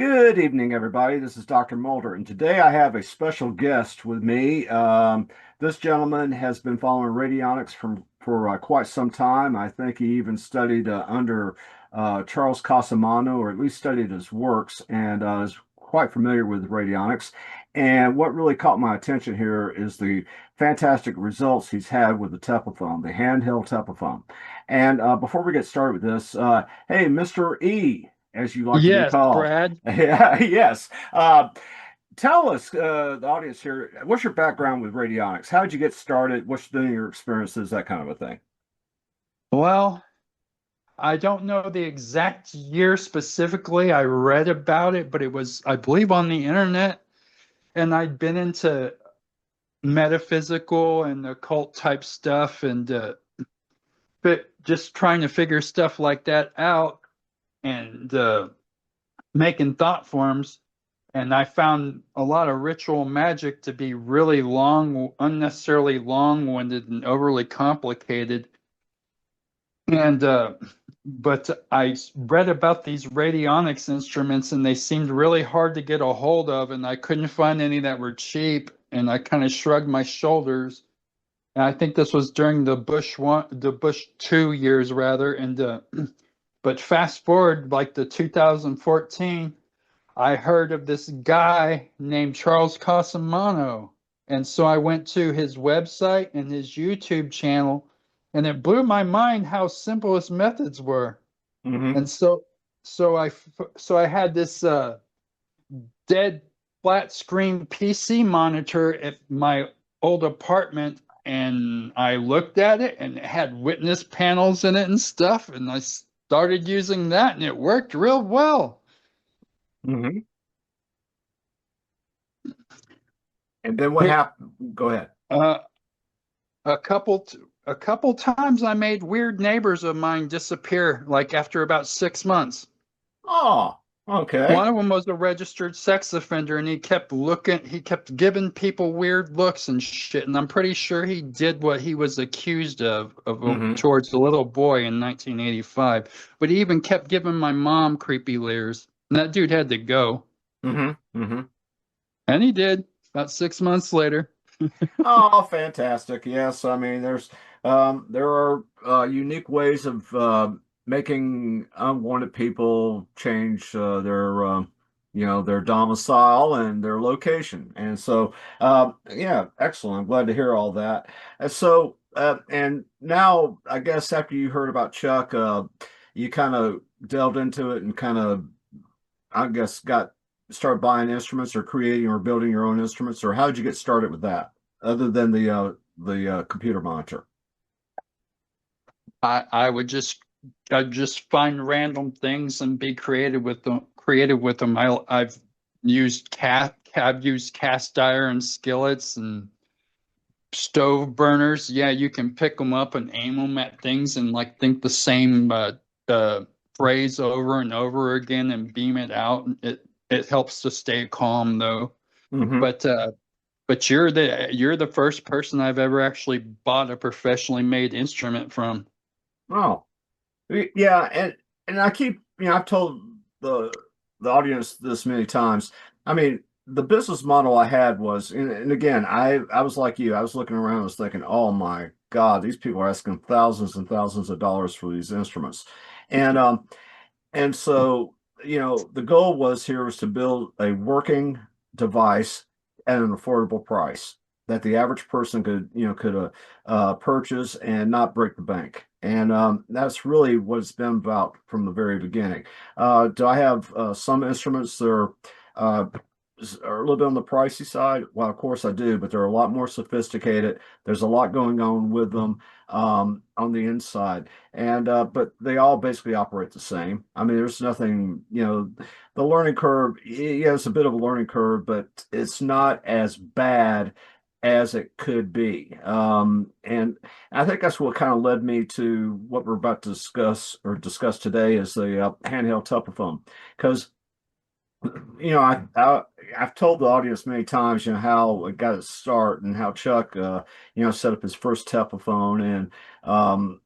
Good evening, everybody. This is Dr. Mulder, and today I have a special guest with me. This gentleman has been following radionics for quite some time. I think he even studied under Charles Casamano, or at least studied his works, and is quite familiar with radionics. And what really caught my attention here is the fantastic results he's had with the Tepaphone, the handheld Tepaphone. And before we get started with this, hey, Mr. E, as you like to be Yes, called. Brad. Yeah, yes. Tell us, the audience here, what's your background with radionics? How did you get started? What's been your experiences, that kind of a thing? Well, I don't know the exact year specifically. I read about it, but it was, I believe, on the internet. And I'd been into metaphysical and occult type stuff and but just trying to figure stuff like that out and making thought forms. And I found a lot of ritual magic to be really long, unnecessarily long-winded and overly complicated. And but I read about these radionics instruments and they seemed really hard to get a hold of, and I couldn't find any that were cheap. And I kind of shrugged my shoulders. And I think this was during the Bush 2 years rather. And but fast forward like the 2014, I heard of this guy named Charles Casamano. And so I went to his website and his YouTube channel, and it blew my mind how simple his methods were. Hmm. And so I had this dead flat screen PC monitor at my old apartment, and I looked at it and it had witness panels in it and stuff, and I started using that and it worked real well. Hmm. And then what Here, happened? Go ahead. uh, a couple times I made weird neighbors of mine disappear, like after about 6 months. Oh, okay. One of them was a registered sex offender, and he kept giving people weird looks and shit. And I'm pretty sure he did what he was accused of Hmm. towards the little boy in 1985. But he even kept giving my mom creepy leers. And that dude had to go. Hmm. Hmm. And he did about 6 months later. Oh, fantastic. Yes, I mean, there are unique ways of making unwanted people change their domicile and their location. And so, yeah, excellent. I'm glad to hear all that. And now I guess after you heard about Chuck, you kind of delved into it and kind of, I guess, got start buying instruments or creating or building your own instruments, or how did you get started with that, other than the computer monitor? I would I'd just find random things and be creative with them. I've used cast iron skillets and stove burners. Yeah, you can pick them up and aim them at things and like think the same phrase over and over again and beam it out. It helps to stay calm though. Hmm. But you're the first person I've ever actually bought a professionally made instrument from. Oh, yeah, and I keep, I've told the audience this many times. I mean, the business model I had was, and again, I was like you. I was looking around, I was thinking, oh my God, these people are asking thousands and thousands of dollars for these instruments, and so, the goal was to build a working device at an affordable price that the average person could purchase and not break the bank. And that's really what it's been about from the very beginning. Do I have some instruments that uh, are a little bit on the pricey side? Well, of course I do, but they're a lot more sophisticated. There's a lot going on with them on the inside, and but they all basically operate the same. I mean, there's nothing, the learning curve. Yeah, it's a bit of a learning curve, but it's not as bad as it could be. And I think that's what kind of led me to what we're about to discuss today is the handheld telephone, because I've told the audience many times, how it got its start and how Chuck, set up his first Tepaphone, um,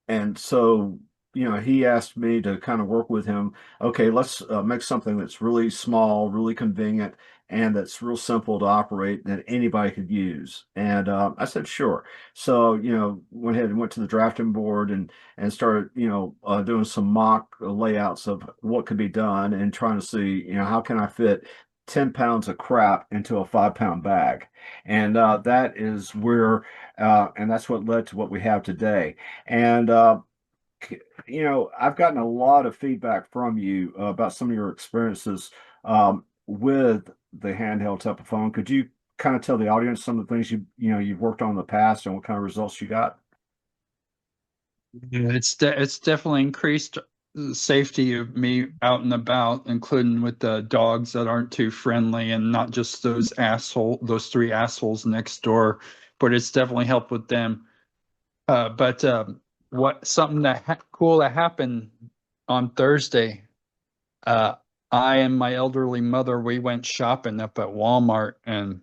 and so. he asked me to kind of work with him. Okay, let's make something that's really small, really convenient, and that's real simple to operate that anybody could use. And I said, sure. So, went ahead and went to the drafting board and started, doing some mock layouts of what could be done and trying to see, how can I fit 10 pounds of crap into a 5 pound bag. And that is where, and that's what led to what we have today. And I've gotten a lot of feedback from you about some of your experiences with the handheld Tepaphone. Could you kind of tell the audience some of the things you've worked on in the past and what kind of results you got? Yeah, it's definitely increased the safety of me out and about, including with the dogs that aren't too friendly, and not just those three assholes next door, but it's definitely helped with them. But what something cool that happened on Thursday. Uh, I and my elderly mother, we went shopping up at Walmart, and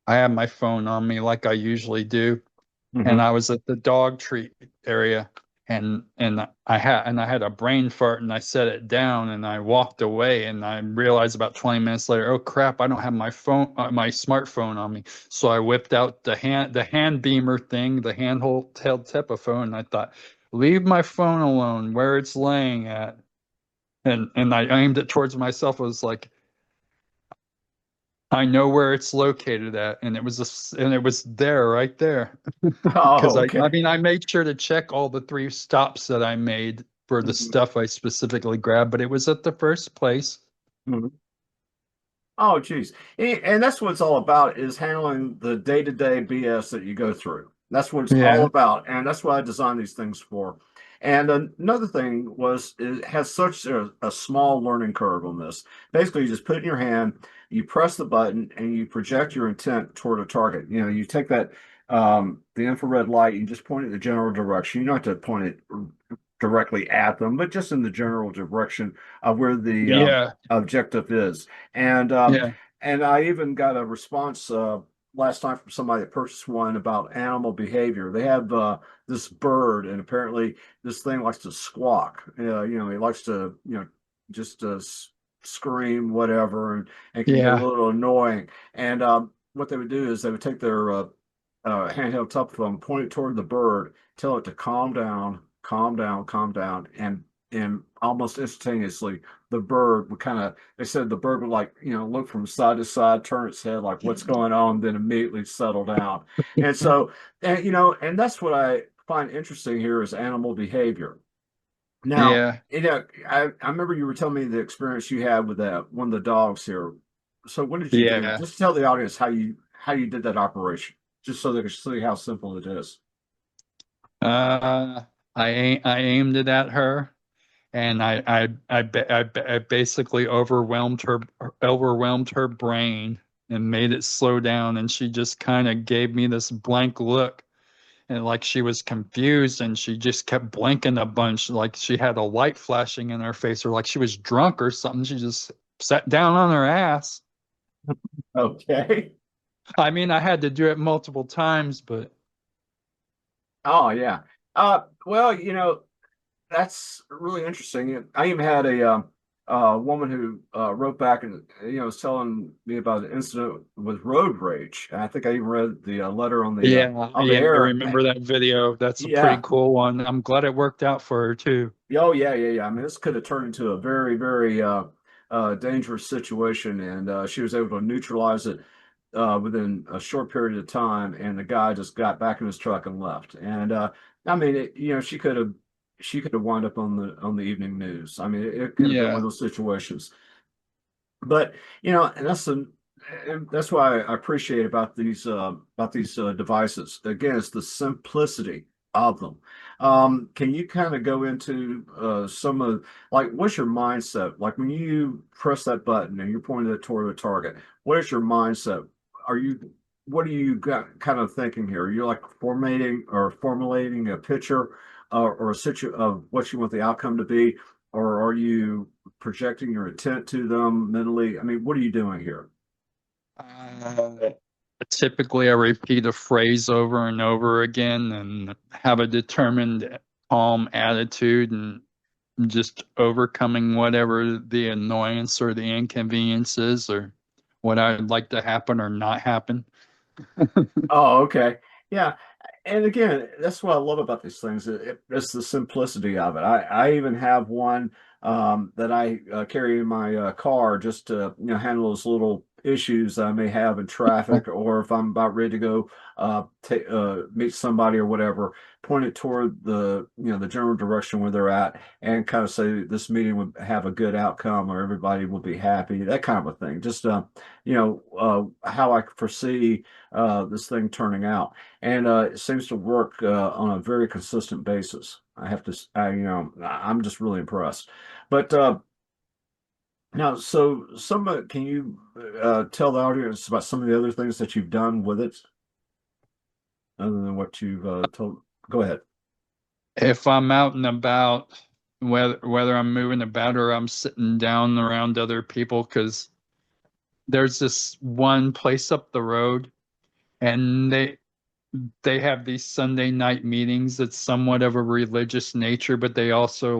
I had my phone on me like I usually do, and Hmm. I was at the dog treat area, and I had a brain fart, and I set it down, and I walked away, and I realized about 20 minutes later, oh crap, I don't have my smartphone on me. So I whipped out the hand beamer thing, the handheld Tepaphone, and I thought, leave my phone alone where it's laying at. And I aimed it towards myself. I was like, I know where it's located at, and it was there, right there. Because Oh, I okay. mean, I made sure to check all the three stops that I made for the Mhm. stuff I specifically grabbed, but it was at the first place. Mhm. Oh, geez. And that's what it's all about is handling the day-to-day BS that you go through. That's what it's all Yeah, about. And that's what I designed these things for. And another thing was it has such a small learning curve on this. Basically, you just put it in your hand, you press the button, and you project your intent toward a target. You take that the infrared light, you just point it in the general direction. You don't have to point it directly at them, but just in the general direction of where the yeah, objective is. And yeah, I even got a response last time from somebody that purchased one about animal behavior. They have this bird, and apparently this thing likes to squawk. He likes to just scream whatever, and can get a yeah. little annoying. And what they would do is they would take their handheld telephone, point it toward the bird, tell it to calm down, calm down, calm down, and almost instantaneously the bird would kind of, they said the bird would, like, look from side to side, turn its head like what's going on, then immediately settle down. And so, and that's what I find interesting here is animal behavior. Now, Yeah, I remember you were telling me the experience you had with that one of the dogs here. So what did you do? yeah. Just tell the audience how you did that operation, just so they can see how simple it is. Uh, I aimed it at her, and I basically overwhelmed her brain and made it slow down, and she just kind of gave me this blank look, and like she was confused, and she just kept blinking a bunch, like she had a light flashing in her face, or like she was drunk or something. She just sat down on her ass. Okay. I mean, I had to do it multiple times, but Oh yeah. Well, that's really interesting. I even had a woman who wrote back and was telling me about an incident with road rage. And I think I even read the letter yeah, on the yeah, I air. remember that video. That's a pretty Yeah. cool one. I'm glad it worked out for her too. Oh yeah, yeah, yeah. I mean, this could have turned into a very, very dangerous situation, and she was able to neutralize it within a short period of time. And the guy just got back in his truck and left. And I mean, she could have wound up on the evening news. I mean, it could have been one of Yeah, those situations. But and that's why I appreciate about these devices. Again, it's the simplicity of them. Can you kind of go into some of, like, what's your mindset? Like when you press that button and you're pointing it toward a target, what is your mindset? Are you what are you got kind of thinking here? You're like formulating a picture or a situ of what you want the outcome to be, or are you projecting your intent to them mentally? I mean, what are you doing here? uh, typically I repeat a phrase over and over again and have a determined calm attitude and just overcoming whatever the annoyance or the inconvenience is or what I'd like to happen or not happen. Oh, okay. Yeah. And again, that's what I love about these things. It's the simplicity of it. I even have one that I carry in my car just to, handle those little issues that I may have in traffic, or if I'm about ready to go ta meet somebody or whatever, point it toward the general direction where they're at, and kind of say this meeting would have a good outcome, or everybody will be happy, that kind of a thing. Just how I foresee this thing turning out, and it seems to work on a very consistent basis. I have to, I'm just really impressed. But now, so can you tell the audience about some of the other things that you've done with it, other than what you've told? Go ahead. If I'm out and about, whether I'm moving about or I'm sitting down around other people, because there's this one place up the road, and they have these Sunday night meetings that's somewhat of a religious nature, but they also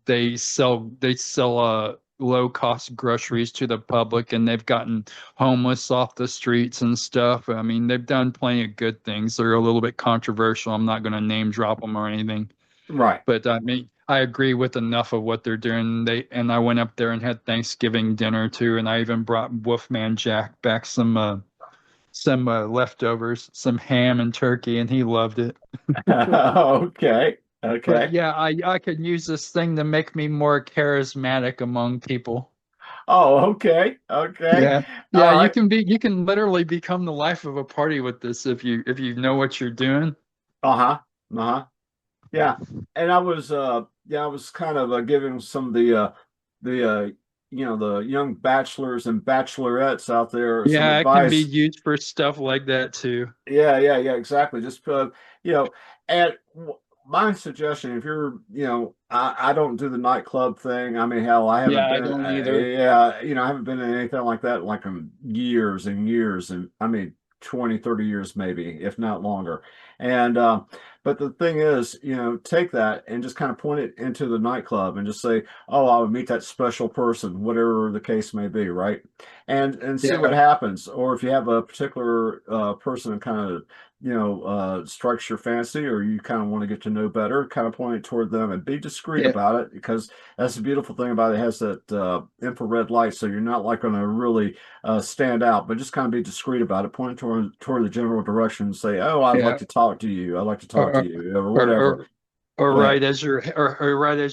they sell low cost groceries to the public, and they've gotten homeless off the streets and stuff. I mean, they've done plenty of good things. They're a little bit controversial. I'm not going to name drop them or anything, Right. but I mean, I agree with enough of what they're doing. I went up there and had Thanksgiving dinner too, and I even brought Wolfman Jack back some leftovers, some ham and turkey, and he loved it. Okay. But Okay. yeah, I could use this thing to make me more charismatic among people. Oh, okay. Okay. Yeah. Yeah, All right. you can literally become the life of a party with this if you know what you're doing. Uh-huh. Uh-huh. Yeah, and I was kind of giving some of the the young bachelors and bachelorettes out there some Yeah, it can be advice. used for stuff like that too. Yeah, exactly. Just you know, and my suggestion, if you're, I don't do the nightclub thing. I mean, hell, I haven't Yeah, I been, don't either. yeah, I haven't been in anything like that like in years and years, and I mean 20, 30 years maybe, if not longer. And but the thing is, take that and just kind of point it into the nightclub and just say, oh, I would meet that special person, whatever the case may be, right? And see what Yeah. happens. Or if you have a particular person that kind of strikes your fancy, or you kind of want to get to know better, kind of point it toward them and be discreet Yeah. about it, because that's the beautiful thing about it. It has that infrared light, so you're not like going to really stand out, but just kind of be discreet about it, point it toward the general direction and say, oh, I'd like Yeah. to talk to you. I'd like to talk to Or you, or or whatever. or, or Go ahead. right as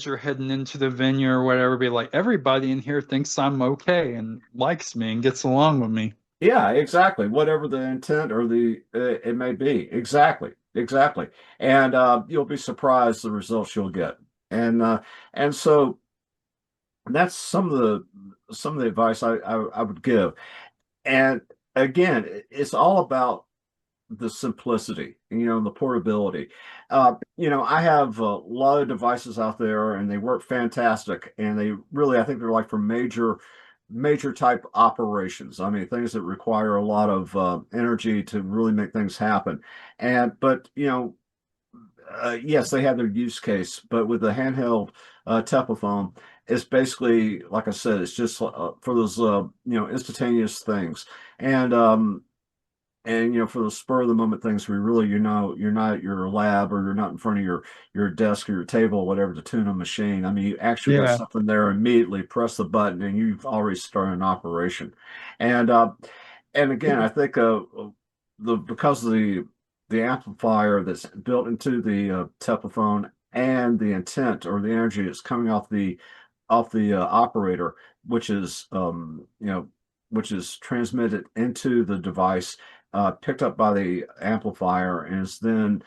you're heading into the venue or whatever, be like, everybody in here thinks I'm okay and likes me and gets along with me. Yeah, exactly. Whatever the intent or the it may be. Exactly. Exactly. And you'll be surprised the results you'll get. And so that's some of the advice I would give. And again, it's all about the simplicity, and the portability. I have a lot of devices out there, and they work fantastic. And they really, I think they're like for major type operations. I mean, things that require a lot of energy to really make things happen. But yes, they have their use case. But with the handheld Tepaphone, it's basically, like I said, it's just for those instantaneous things. And for the spur of the moment things where really you're not at your lab, or you're not in front of your desk or your table or whatever to tune a machine. I mean, you actually got Yeah. something there, immediately press the button and you've already started an operation. And again, I think the because of the amplifier that's built into the Tepaphone, and the intent or the energy that's coming off the operator, which is which is transmitted into the device, picked up by the amplifier, and is then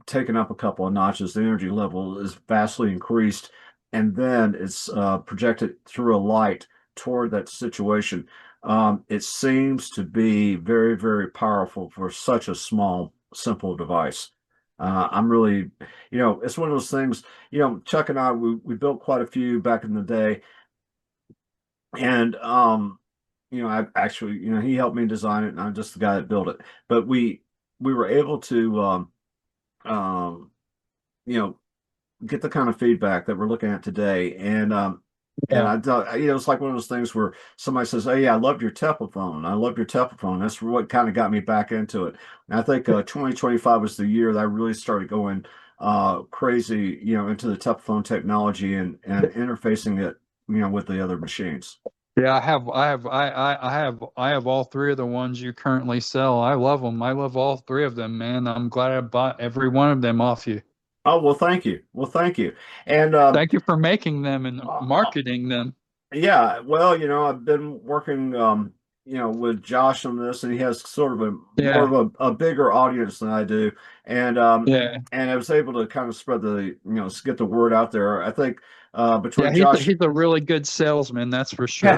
taken up a couple of notches. The energy level is vastly increased, and then it's projected through a light toward that situation. It seems to be very, very powerful for such a small, simple device. I'm really, it's one of those things. Chuck and I, we built quite a few back in the day, and I actually, he helped me design it, and I'm just the guy that built it. But we were able to um, you know, get the kind of feedback that we're looking at today. And Yeah. I thought, it's like one of those things where somebody says, "Hey, I love your Tepaphone. I love your Tepaphone." That's what kind of got me back into it. And I think 2025 was the year that I really started going crazy, into the Tepaphone technology and interfacing it, with the other machines. Yeah, I have all three of the ones you currently sell. I love them. I love all three of them, man. I'm glad I bought every one of them off you. Oh, well, thank you. Well, thank you. And Thank you for making them and uh, marketing them. Yeah, well, I've been working, with Josh on this, and he has sort of a more Yeah, of a bigger audience than I do, and yeah, I was able to kind of spread get the word out there. I think yeah. between Josh, He's a really good salesman, that's for sure.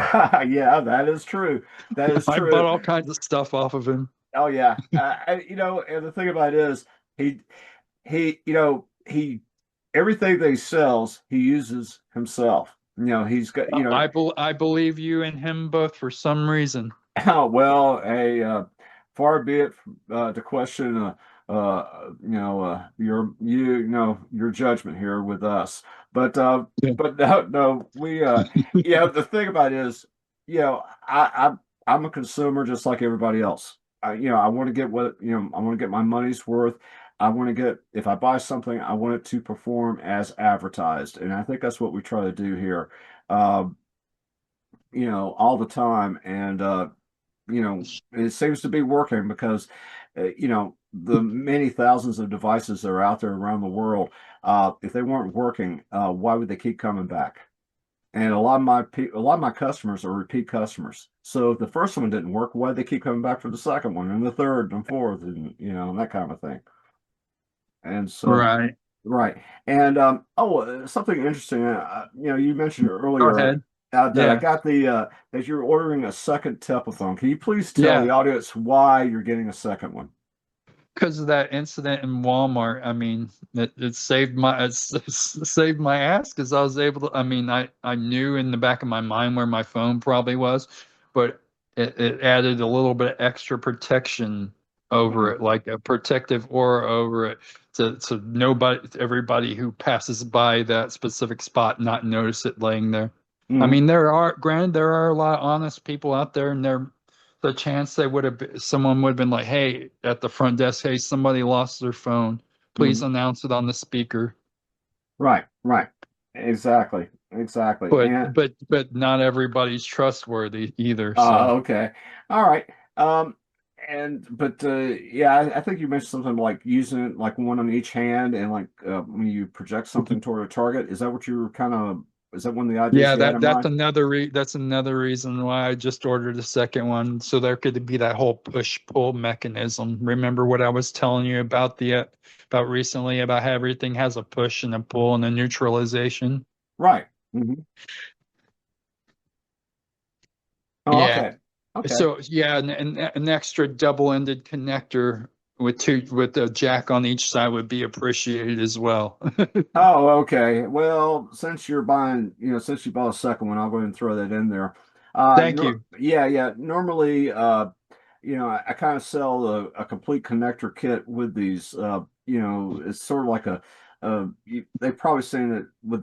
yeah, that is true. That is I bought true. all kinds of stuff off of him. Oh yeah, and the thing about it is he he everything that he sells he uses himself. He's got I believe you and him both for some reason. Well, far be it to question, your judgment here with us. But Yeah. no, no, the thing about it is, I'm a consumer just like everybody else. I want to get I want to get my money's worth. I want to get, if I buy something, I want it to perform as advertised, and I think that's what we try to do here. Um, all the time, and it seems to be working because, the many thousands of devices that are out there around the world, if they weren't working, why would they keep coming back? And a lot of my customers are repeat customers. So if the first one didn't work, why do they keep coming back for the second one and the third and fourth, and that kind of thing. And so, Right. right. And something interesting. You mentioned Go earlier ahead. that I Yeah. got that you're ordering a second Tepaphone. Can you please tell Yeah. the audience why you're getting a second one? Because of that incident in Walmart, I mean, it saved it's saved my ass because I was able to. I mean, I knew in the back of my mind where my phone probably was, but it added a little bit of extra protection over Mhm. it, like a protective aura over it, so everybody who passes by that specific spot not notice it laying there. I Mhm. mean, granted, there are a lot of honest people out there, and the chance they would have someone would have been like, "Hey, at the front desk, hey, somebody lost their phone. Please Mhm. announce it on the speaker." Right. Right. Exactly. Exactly. And But not everybody's trustworthy either. So okay. All right. Um, but yeah, I think you mentioned something like using it like one on each hand, and like when you project something toward a target. Is that what you were kind of? Is that one of the ideas yeah, you had in mind? that's another reason why I just ordered a second one, so there could be that whole push pull mechanism. Remember what I was telling you about about recently about how everything has a push and a pull and a neutralization. Right. Hmm. Oh, Yeah. okay. Okay. So yeah, an extra double-ended connector with a jack on each side would be appreciated as well. Oh, okay. Well, since you bought a second one, I'll go ahead and throw that in there. Thank you. Yeah, yeah. Normally, I kind of sell a complete connector kit with these. It's sort of like they've probably seen it with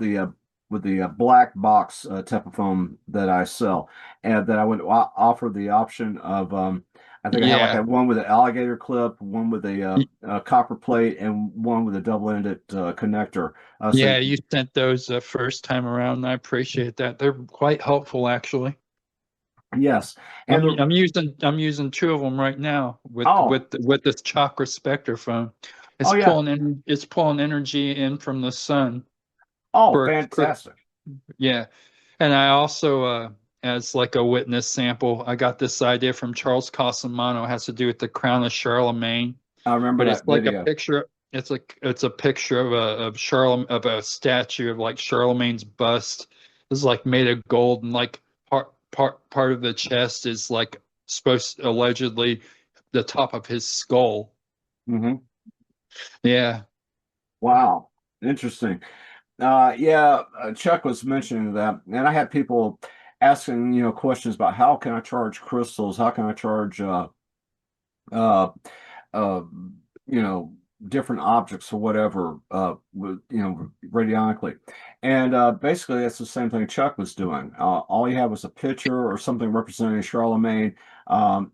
the black box Tepaphone that I sell, and that I would offer the option of. I think I have like Yeah. a one with an alligator clip, one with Y- a copper plate, and one with a double-ended connector. So Yeah, you sent those first time around, and I appreciate that. They're quite helpful actually. yes, and I'm using two of them right now oh, with this chakra spectrophone. oh yeah, It's pulling energy in from the sun oh, for fantastic. yeah. And I also, as like a witness sample, I got this idea from Charles Cosimano. It has to do with the crown of Charlemagne, I remember but it's that like a video. picture. It's a picture of a statue of like Charlemagne's bust. It's like made of gold, and like part of the chest is like supposed allegedly the top of his skull. Hmm. Yeah, Wow, interesting. Yeah, Chuck was mentioning that, and I had people asking, questions about how can I charge crystals? How can I charge, uh, uh, you know, different objects or whatever, with, radionically. And basically, that's the same thing Chuck was doing. All he had was a picture or something representing Charlemagne.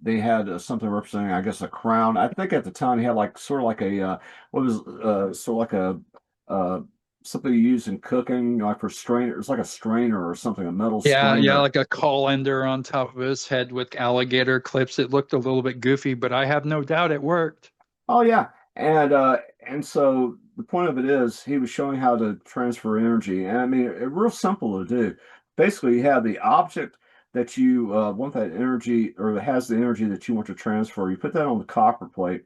They had something representing, I guess, a crown. I think at the time he had like sort of like a what was sort of like a uh, something you use in cooking, like for strainer. It's like a strainer or something, a metal Yeah, yeah, strainer. like a colander on top of his head with alligator clips. It looked a little bit goofy, but I have no doubt it worked. Oh yeah, and so the point of it is he was showing how to transfer energy, and I mean, real simple to do. Basically, you have the object that you want that energy, or that has the energy that you want to transfer. You put that on the copper plate,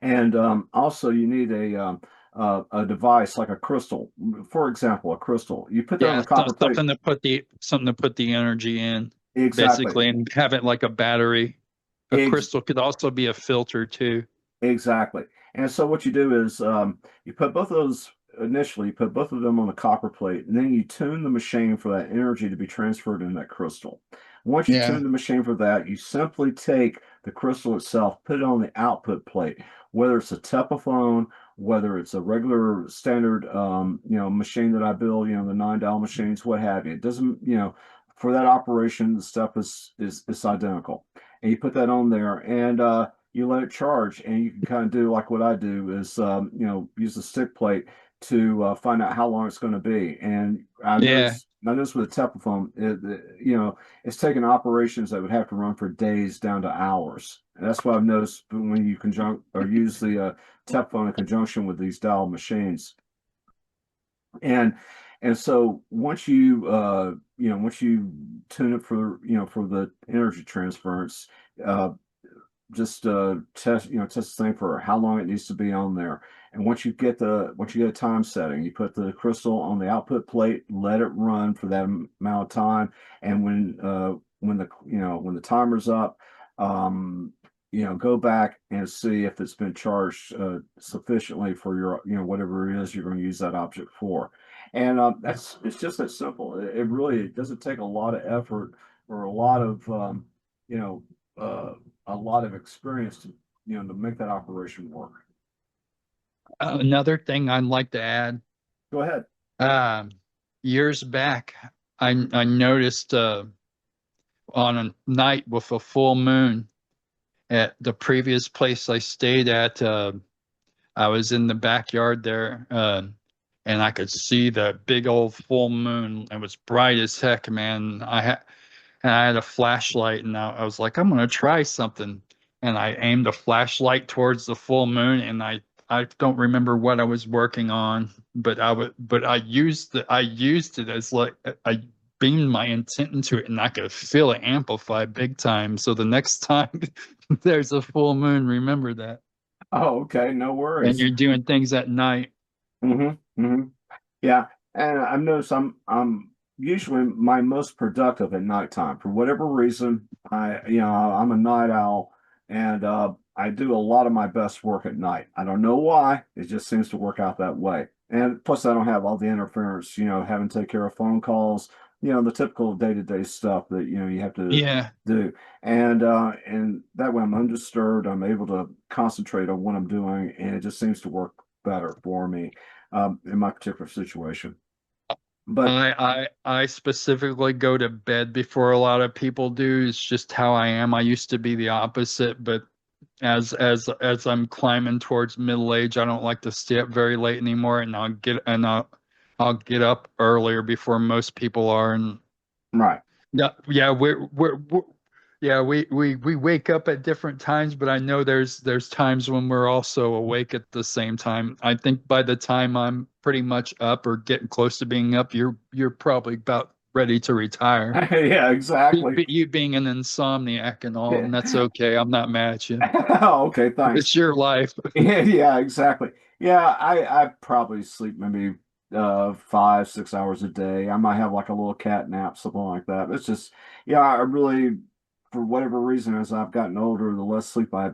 and also you need a device like a crystal, for example, a crystal. You put that on Yeah, the copper plate. something to put the energy in, Exactly. basically, and have it like a battery. A Ex crystal could also be a filter too. Exactly. And so what you do is you put both of those initially, you put both of them on the copper plate, and then you tune the machine for that energy to be transferred in that crystal. Once you Yeah, tune the machine for that, you simply take the crystal itself, put it on the output plate, whether it's a Tepaphone, whether it's a regular standard machine that I build, the 9 dial machines, what have you. It doesn't, for that operation, the stuff is identical. And you put that on there, and you let it charge, and you can kind of do like what I do is use the stick plate to find out how long it's going to be. And yeah, I noticed with a Teplaphone, it's taking operations that would have to run for days down to hours. And that's what I've noticed when you conjunct or use the Teplaphone in conjunction with these dial machines. And so once you tune it for the energy transference, uh, just test the thing for how long it needs to be on there. And once you get a time setting, you put the crystal on the output plate, let it run for that amount of time. And when the timer's up, go back and see if it's been charged sufficiently for your whatever it is you're going to use that object for. And it's just that simple. It really, it doesn't take a lot of effort or you know uh, a lot of experience to make that operation work. another thing I'd like to add. Go ahead. Um, Years back, I noticed on a night with a full moon at the previous place I stayed at. I was in the backyard there, and I could see the big old full moon. It was bright as heck, man. I had a flashlight, and I was like, I'm gonna try something. And I aimed a flashlight towards the full moon, and I don't remember what I was working on, but I used it as like I beamed my intent into it, and I could feel it amplify big time. So the next time there's a full moon, remember that. Oh, okay, no And worries. you're doing things at night. Hmm. Yeah, and I've noticed I'm usually my most productive at nighttime for whatever reason. I'm a night owl, and I do a lot of my best work at night. I don't know why. It just seems to work out that way. And plus, I don't have all the interference, having to take care of phone calls, the typical day-to-day stuff that you have to Yeah. do. And that way I'm undisturbed. I'm able to concentrate on what I'm doing, and it just seems to work better for me in my particular situation. But I specifically go to bed before a lot of people do. It's just how I am. I used to be the opposite, but as I'm climbing towards middle age, I don't like to stay up very late anymore, and I'll get up earlier before most people are. And right. yeah, yeah, yeah, we wake up at different times, but I know there's times when we're also awake at the same time. I think by the time I'm pretty much up or getting close to being up, you're probably about ready to retire. Yeah, exactly. You being an insomniac and all, and that's okay. I'm not mad at you. Oh, okay, thanks. It's your life. Yeah, yeah, exactly. Yeah, I probably sleep maybe 5, 6 hours a day. I might have like a little cat nap, something like that. It's just, yeah, I really, for whatever reason, as I've gotten older, the less sleep I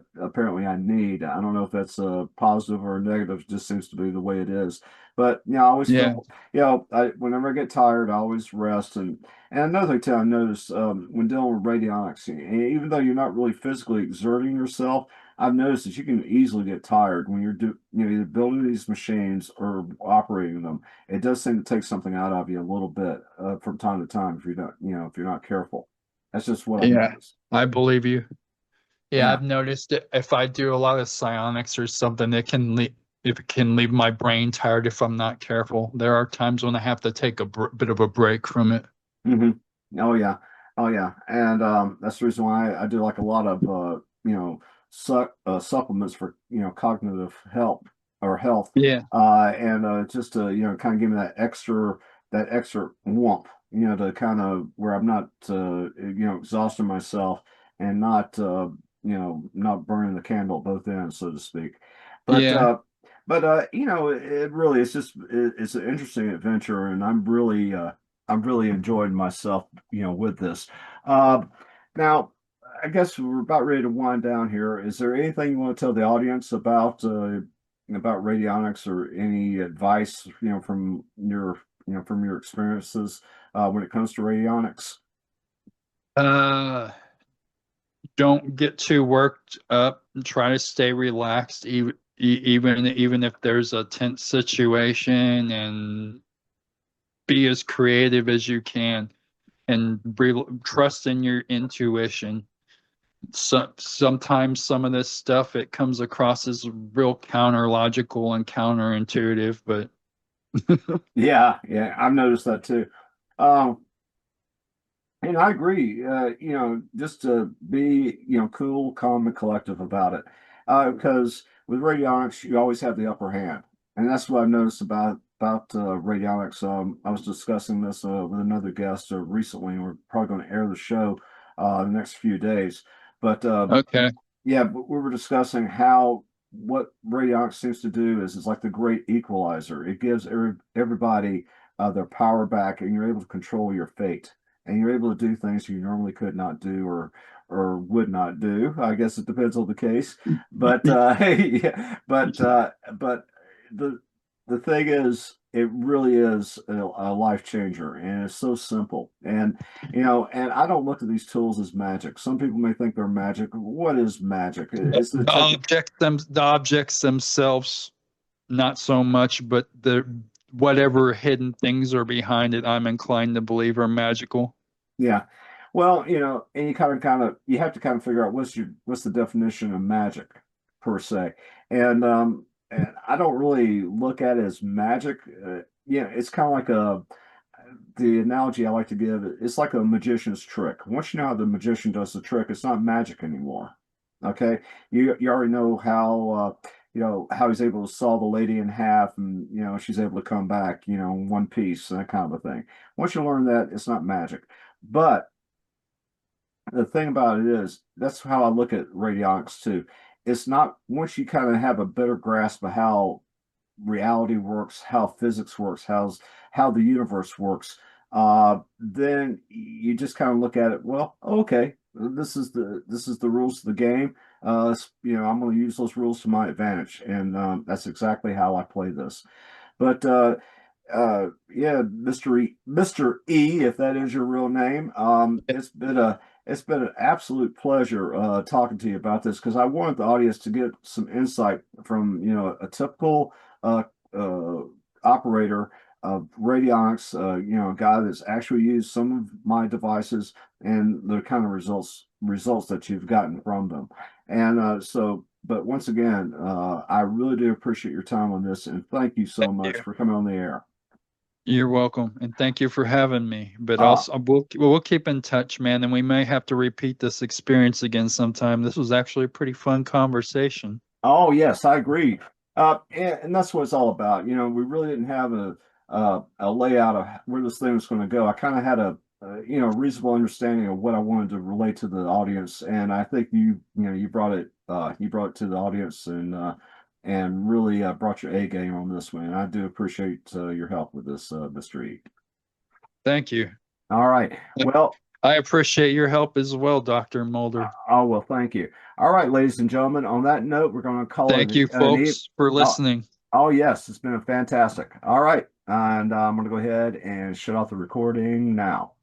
need. I don't know if that's a positive or a negative. It just seems to be the way it is. But I always Yeah, feel, whenever I get tired, I always rest. And another thing too, I noticed when dealing with radionics, even though you're not really physically exerting yourself. I've noticed that you can easily get tired when you're either building these machines or operating them. It does seem to take something out of you a little bit from time to time if you're not, if you're not careful. That's just what I've Yeah, noticed. I believe you. Yeah, Yeah. I've noticed that if I do a lot of psionics or something, it can leave my brain tired if I'm not careful. There are times when I have to take a bit of a break from it. hmm Oh yeah, oh yeah, and that's the reason why I do like a lot of supplements for cognitive health, Yeah, and just to kind of give me that extra wump, to kind of where I'm not exhausting myself and not burning the candle at both ends, so to speak. But yeah. it really it's an interesting adventure, and I'm really enjoying myself, with this. Uh, Now, I guess we're about ready to wind down here. Is there anything you want to tell the audience about radionics, or any advice, from your experiences when it comes to radionics? Uh, don't get too worked up. Try to stay relaxed, even if there's a tense situation, and be as creative as you can, and trust in your intuition. Sometimes some of this stuff it comes across as real counter logical and counterintuitive, but Yeah, yeah, I've noticed that too. Um, And I agree, just to be, cool, calm, and collective about it. Because with radionics, you always have the upper hand. And that's what I've noticed about radionics. I was discussing this with another guest recently, and we're probably going to air the show the next few days. But okay. yeah, but we were discussing how what radionics seems to do is like the great equalizer. It gives everybody their power back, and you're able to control your fate, and you're able to do things you normally could not do, or would not do. I guess it depends on the case. But yeah, but the the thing is, it really is a life changer, and it's so simple. And I don't look at these tools as magic. Some people may think they're magic. What is magic? It's the tech. The objects themselves, not so much, but the whatever hidden things are behind it, I'm inclined to believe are magical. Yeah. Well, and you you have to kind of figure out what's the definition of magic per se. And I don't really look at it as magic. It's kind of like the analogy I like to give. It's like a magician's trick. Once you know how the magician does the trick, it's not magic anymore. Okay, you already know how he's able to saw the lady in half, and she's able to come back, in one piece, that kind of a thing. Once you learn that, it's not magic. But the thing about it is, that's how I look at radionics too. It's not, once you kind of have a better grasp of how reality works, how physics works, how the universe works, then you just kind of look at it. Well, okay, this is the rules of the game. I'm going to use those rules to my advantage, and that's exactly how I play this. But yeah, Mr. E, if that is your real name, it's been an absolute pleasure talking to you about this, because I wanted the audience to get some insight from a typical uh, uh, operator of radionics, a guy that's actually used some of my devices, and the kind of results that you've gotten from them. And but once again, I really do appreciate your time on this, and thank you so much Yeah. for coming on the air. You're welcome, and thank you for having me. But Uh, also, we'll keep in touch, man, and we may have to repeat this experience again sometime. This was actually a pretty fun conversation. oh yes, I agree. And that's what it's all about. We really didn't have a layout of where this thing was going to go. I kind of had a reasonable understanding of what I wanted to relate to the audience, and I think you brought it to the audience, and really brought your A game on this one. And I do appreciate your help with this, Mr. E. Thank you. All right. Well, I appreciate your help as well, Dr. Mulder. oh well, thank you. All right, ladies and gentlemen. On that note, we're going to call Thank it you, an eve. folks, for Oh, listening. oh yes, it's been a fantastic. All right, and I'm going to go ahead and shut off the recording now.